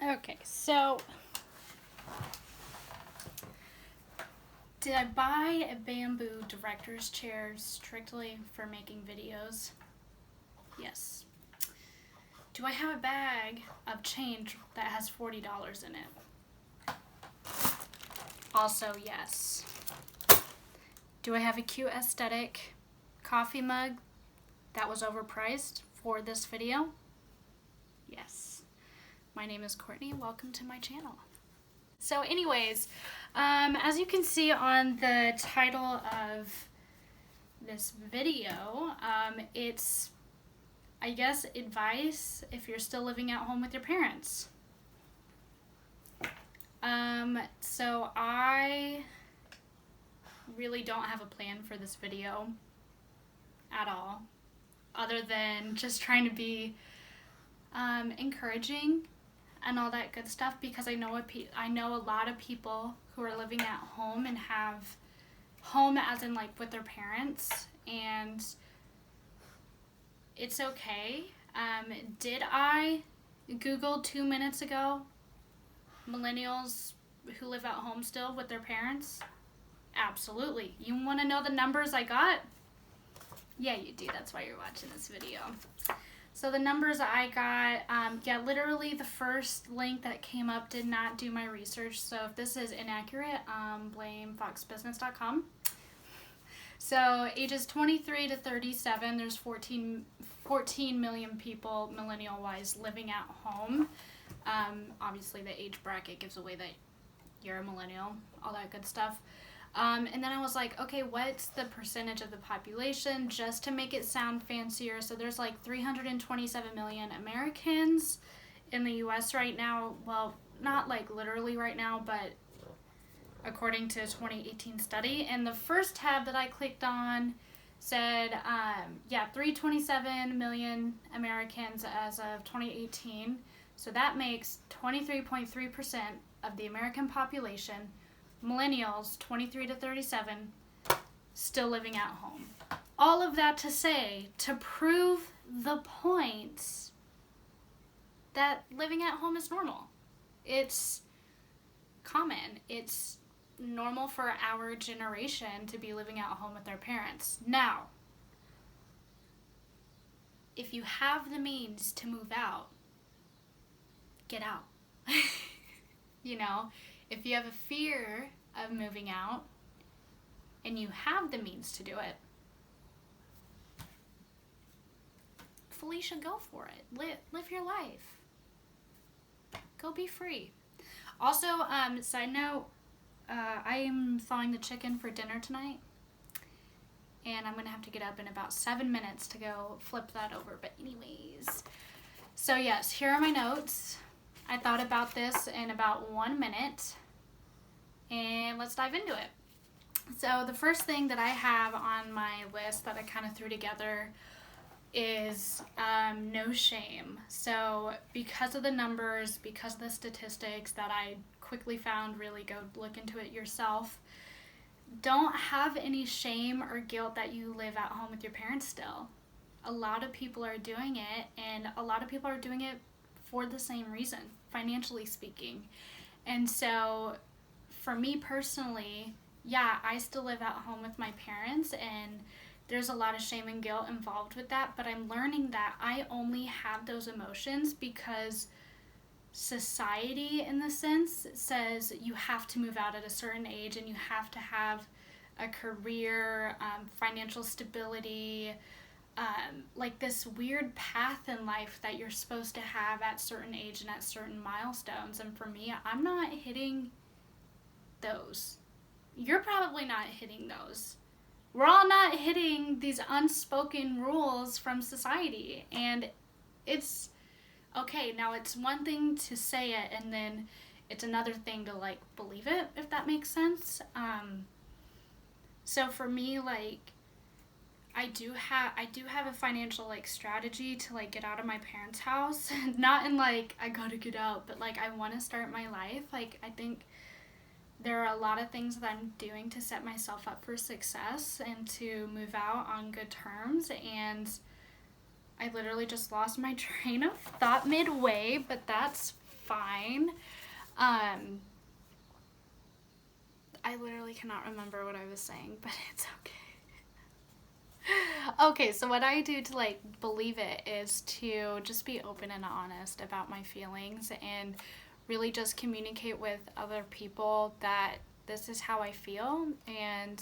Okay, so did I buy a bamboo director's chair strictly for making videos? Yes. Do I have a bag of change that has $40 in it? Also, yes. Do I have a cute aesthetic coffee mug that was overpriced for this video? Yes. My name is Courtney. Welcome to my channel. So anyways, as you can see on the title of this video, it's, I guess, advice if you're still living at home with your parents. So I really don't have a plan for this video at all, other than just trying to be encouraging and all that good stuff, because I know a lot of people who are living at home and have home as in like with their parents, and it's okay. Did I Google 2 minutes ago millennials who live at home still with their parents? Absolutely. You want to know the numbers I got? Yeah, you do. That's why you're watching this video. So the numbers I got, yeah, literally the first link that came up did not do my research. So if this is inaccurate, blame foxbusiness.com. So ages 23 to 37, there's 14 million people millennial-wise living at home. Obviously the age bracket gives away that you're a millennial, all that good stuff. And then I was like, okay, what's the percentage of the population, just to make it sound fancier? So there's like 327 million Americans in the US right now. Well, not like literally right now, but according to a 2018 study. And the first tab that I clicked on said, 327 million Americans as of 2018. So that makes 23.3% of the American population, millennials 23 to 37, still living at home. All of that to say, to prove the point that living at home is normal. It's common. It's normal for our generation to be living at home with their parents. Now, if you have the means to move out, get out. You know, if you have a fear of moving out and you have the means to do it, Felicia, go for it. Live your life. Go be free. Also, side note, I am thawing the chicken for dinner tonight, and I'm gonna have to get up in about 7 minutes to go flip that over. But anyways, so yes, here are my notes. I thought about this in about 1 minute, and let's dive into it. So the first thing that I have on my list that I kind of threw together is no shame. So because of the numbers, because of the statistics that I quickly found, really go look into it yourself, don't have any shame or guilt that you live at home with your parents still. A lot of people are doing it, and a lot of people are doing it for the same reason, financially speaking. And so for me personally, yeah, I still live at home with my parents, and there's a lot of shame and guilt involved with that, but I'm learning that I only have those emotions because society, in the sense, says you have to move out at a certain age and you have to have a career, financial stability, like this weird path in life that you're supposed to have at certain age and at certain milestones. And for me, I'm not hitting those. You're probably not hitting those. We're all not hitting these unspoken rules from society. And it's okay. Now, it's one thing to say it, and then it's another thing to like believe it, if that makes sense. So for me, like, I do have a financial like strategy to like get out of my parents' house. Not in like I gotta get out, but like I want to start my life. Like, I think there are a lot of things that I'm doing to set myself up for success and to move out on good terms. And I literally just lost my train of thought midway, but that's fine. I literally cannot remember what I was saying, but it's okay. Okay, so what I do to like believe it is to just be open and honest about my feelings and really just communicate with other people that this is how I feel and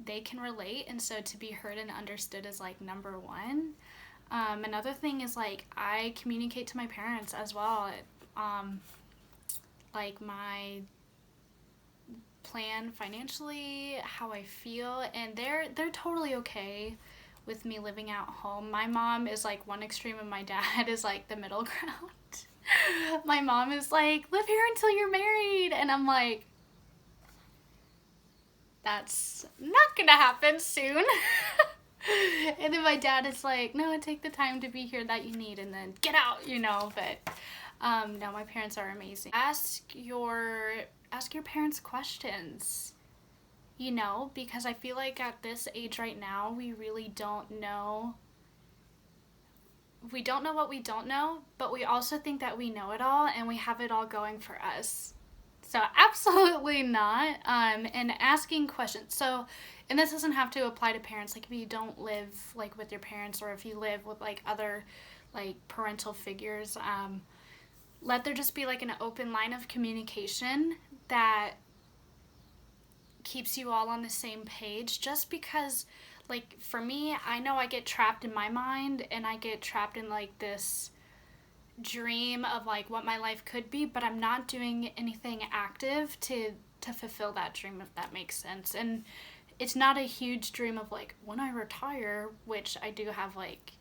they can relate, and so to be heard and understood is like number one. Another thing is like I communicate to my parents as well, like my plan financially, how I feel, and they're totally okay with me living at home. My mom is like one extreme and my dad is like the middle ground. My mom is like, live here until you're married, and I'm like, that's not gonna happen soon. And then my dad is like, no, take the time to be here that you need and then get out, you know. But no, my parents are amazing. Ask your parents questions, you know, because I feel like at this age right now, we really don't know. We don't know what we don't know, but we also think that we know it all and we have it all going for us. So absolutely not. And asking questions. So, and this doesn't have to apply to parents. Like if you don't live like with your parents, or if you live with like other like parental figures, let there just be like an open line of communication that keeps you all on the same page. Just because, like for me, I know I get trapped in my mind and I get trapped in like this dream of like what my life could be, but I'm not doing anything active to fulfill that dream, if that makes sense. And it's not a huge dream of like when I retire, which I do have like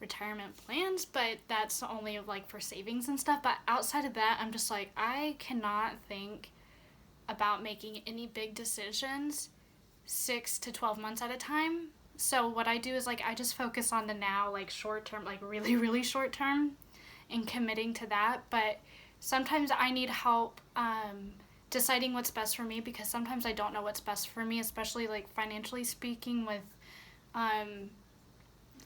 retirement plans, but that's only like for savings and stuff. But outside of that, I'm just like, I cannot think about making any big decisions 6 to 12 months at a time. So what I do is like I just focus on the now, like short term, like really really short term, and committing to that. But sometimes I need help deciding what's best for me, because sometimes I don't know what's best for me, especially like financially speaking, with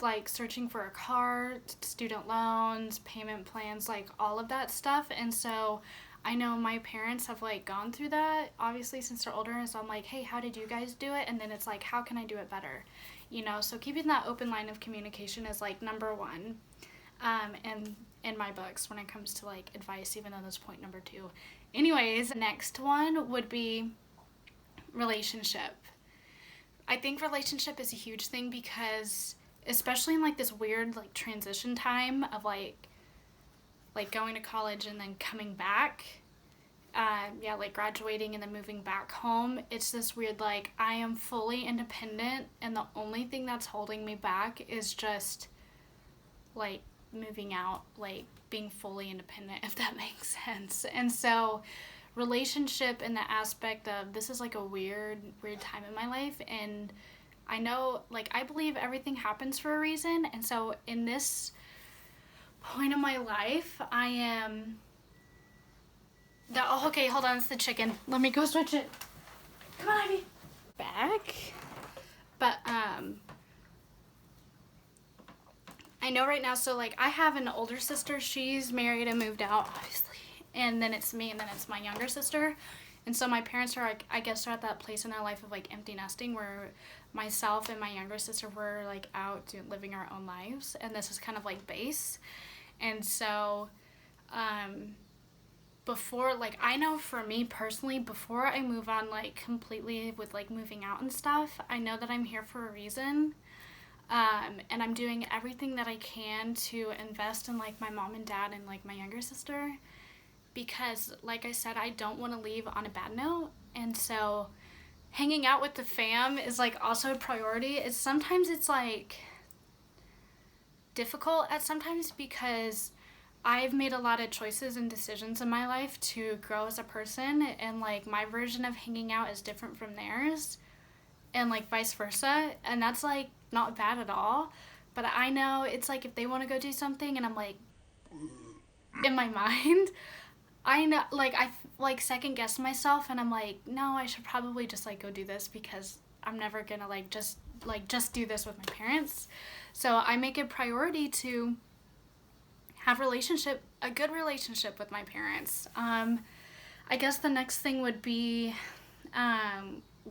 like searching for a car, student loans, payment plans, like all of that stuff. And so I know my parents have like gone through that, obviously, since they're older, and so I'm like, hey, how did you guys do it? And then it's like, how can I do it better? You know, so keeping that open line of communication is like number one. And in my books when it comes to like advice, even though that's point number 2. Anyways, next one would be relationship. I think relationship is a huge thing because especially in like this weird like transition time of like going to college and then coming back, like graduating and then moving back home, it's this weird like I am fully independent and the only thing that's holding me back is just like moving out, like being fully independent, if that makes sense. And so relationship in the aspect of this is like a weird time in my life, and I know, like, I believe everything happens for a reason. And so in this point of my life, I am okay, hold on, it's the chicken, let me go switch it. Come on, Ivy. Back. But I know right now, so like I have an older sister, she's married and moved out, obviously, and then it's me, and then it's my younger sister. And so my parents are like, I guess, are at that place in their life of like empty nesting where myself and my younger sister were like out living our own lives, and this is kind of like base. And so before, like, I know for me personally, before I move on like completely with like moving out and stuff, I know that I'm here for a reason. And I'm doing everything that I can to invest in like my mom and dad and like my younger sister, because like I said, I don't want to leave on a bad note. And so hanging out with the fam is like also a priority. Sometimes it's like difficult at sometimes because I've made a lot of choices and decisions in my life to grow as a person, and like my version of hanging out is different from theirs, and like vice versa, and that's like not bad at all. But I know it's like if they want to go do something and I'm like in my mind, I know, like I like second guess myself and I'm like, no, I should probably just like go do this because I'm never gonna just do this with my parents. So I make it a priority to have a good relationship with my parents. I guess the next thing would be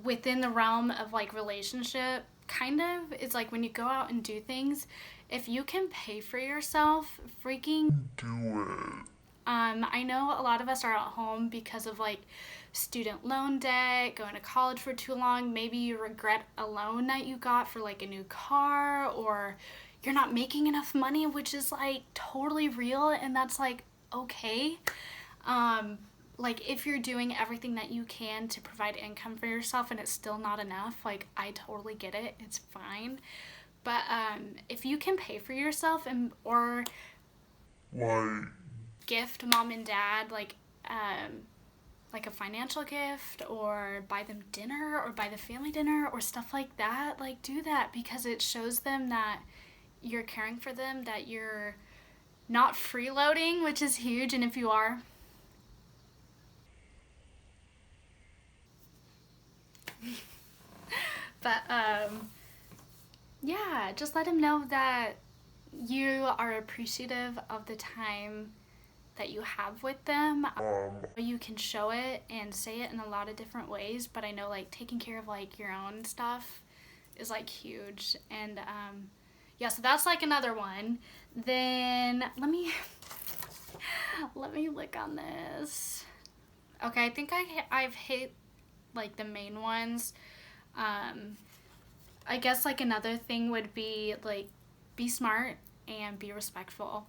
within the realm of like relationship, kind of, it's like when you go out and do things, if you can pay for yourself, freaking do it. I know a lot of us are at home because of like student loan debt, going to college for too long. Maybe you regret a loan that you got for like a new car, or you're not making enough money, which is like totally real, and that's like okay. Like if you're doing everything that you can to provide income for yourself and it's still not enough, like I totally get it. It's fine. But if you can pay for yourself and or why gift mom and dad like a financial gift, or buy them dinner, or buy the family dinner, or stuff like that, like do that, because it shows them that you're caring for them, that you're not freeloading, which is huge. And if you are, but yeah, just let them know that you are appreciative of the time that you have with them. You can show it and say it in a lot of different ways, but I know like taking care of like your own stuff is like huge. And yeah, so that's like another one. Then let me look on this. Okay, I think I've hit like the main ones. I guess like another thing would be like be smart and be respectful.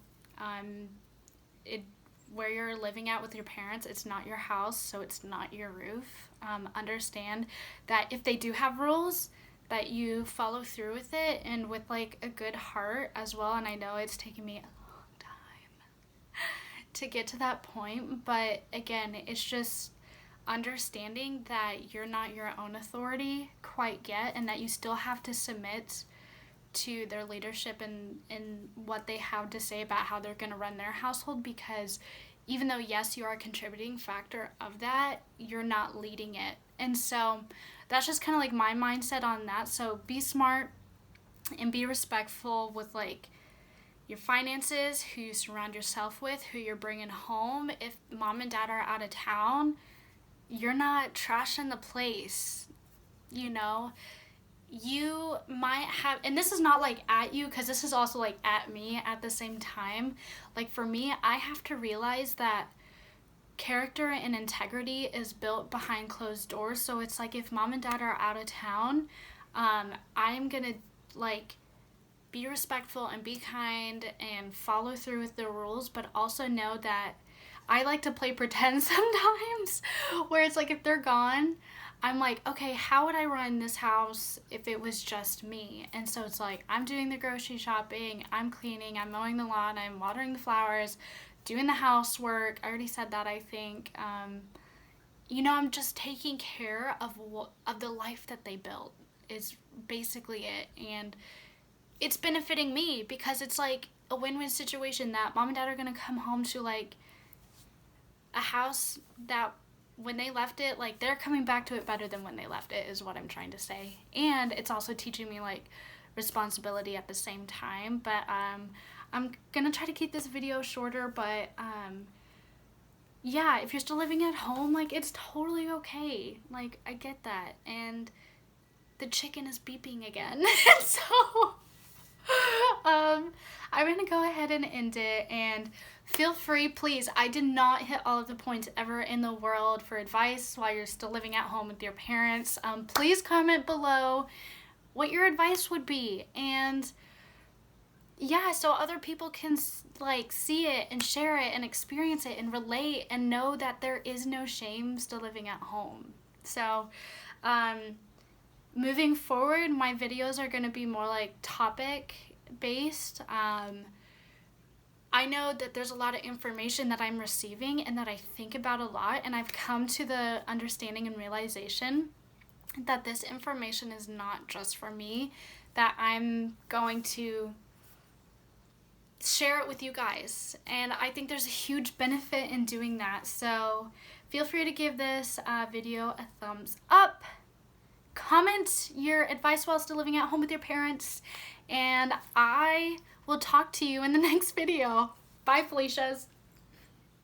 Where you're living at with your parents, it's not your house, so it's not your roof. Understand that if they do have rules, that you follow through with it, and with like a good heart as well. And I know it's taken me a long time to get to that point, but again, it's just understanding that you're not your own authority quite yet, and that you still have to submit to their leadership and what they have to say about how they're going to run their household, because even though yes, you are a contributing factor of that, you're not leading it. And so that's just kind of like my mindset on that. So be smart and be respectful with like your finances, who you surround yourself with, who you're bringing home. If mom and dad are out of town, you're not trashing the place, you know. You might have, and this is not like at you, because this is also like at me at the same time. Like for me, I have to realize that character and integrity is built behind closed doors. So it's like if mom and dad are out of town, I'm gonna like be respectful and be kind and follow through with the rules, but also know that I like to play pretend sometimes, where it's like if they're gone, I'm like, okay, how would I run this house if it was just me? And so it's like, I'm doing the grocery shopping, I'm cleaning, I'm mowing the lawn, I'm watering the flowers, doing the housework. I already said that, I think. You know, I'm just taking care of the life that they built is basically it. And it's benefiting me, because it's like a win-win situation that mom and dad are going to come home to like a house that when they left it, like they're coming back to it better than when they left it, is what I'm trying to say. And it's also teaching me like responsibility at the same time. But I'm gonna try to keep this video shorter, but yeah, if you're still living at home, like it's totally okay. Like I get that. And the chicken is beeping again. So I'm gonna go ahead and end it, and feel free, please. I did not hit all of the points ever in the world for advice while you're still living at home with your parents. Please comment below what your advice would be, and yeah, so other people can like see it and share it and experience it and relate and know that there is no shame still living at home. So moving forward, my videos are going to be more like topic based. I know that there's a lot of information that I'm receiving and that I think about a lot, and I've come to the understanding and realization that this information is not just for me, that I'm going to share it with you guys, and I think there's a huge benefit in doing that. So feel free to give this video a thumbs up, comment your advice while still living at home with your parents, and I will talk to you in the next video. Bye, Felicias.